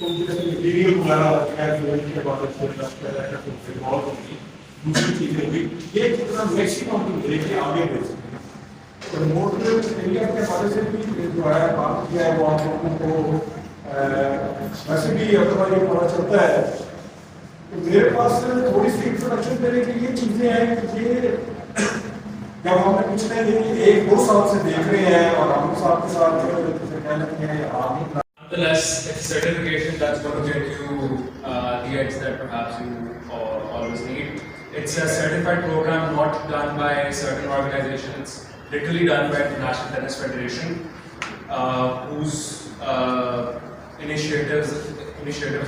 उनकी जैसे मटीरियल वगैरह लगता है जो इनके बाद इन्वॉल्व होगी, दूसरी चीजें हुई, ये कितना मैक्सिमम लेके आगे बढ़ सकते हैं। तो रिमोट एरिया के हवाले से भी जो है बात किया है वो आप लोगों को वैसे भी अदरवाइज ये पता चलता है। तो मेरे पास थोड़ी सी इंट्रोडक्शन देने के लिए चीजें हैं कि ये जब हमने पिछले एक दो साल से देख रहे हैं और हम साथ के साथ कह लेते हैं आप Nonetheless, it's a certification that's going to get you the edge that perhaps you always need. It's a certified program not done by a certain organization. It's literally done by the National Tennis Federation, whose initiatives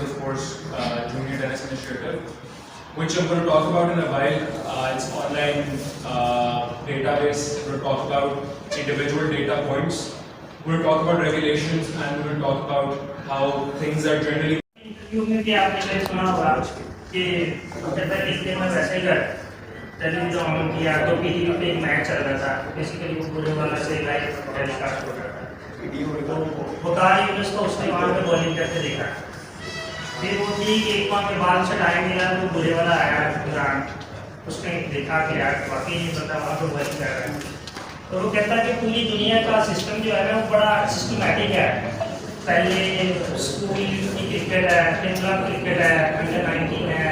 of course, Junior Tennis Initiative, which I'm going to talk about in a while. It's online database. We're going to talk about individual data points. We're going to talk about regulations, and we're going to talk about how things are generally. Interview में भी आपने कहीं सुना होगा कि जब तक इस दिन में वैसे ही टेलीविजन ऑन किया तो टीवी पे एक मैच चल रहा था, बेसिकली वो पूरे वाला से लाइव टेलीकास्ट हो रहा था। तो बुखारी यूनिस को उसने वहाँ पे बॉलिंग करते देखा, फिर वो ठीक एक माह के बाद उसे टाइम मिला तो बुरे वाला आया दौरान, उसने देखा कि यार वाकई नहीं पता वहाँ पे बॉलिंग कर रहा है। तो वो कहता है कि पूरी दुनिया का सिस्टम जो है ना वो बड़ा सिस्टमैटिक है। पहले स्कूल की क्रिकेट है, फिर क्लब क्रिकेट है, अंडर 19 है।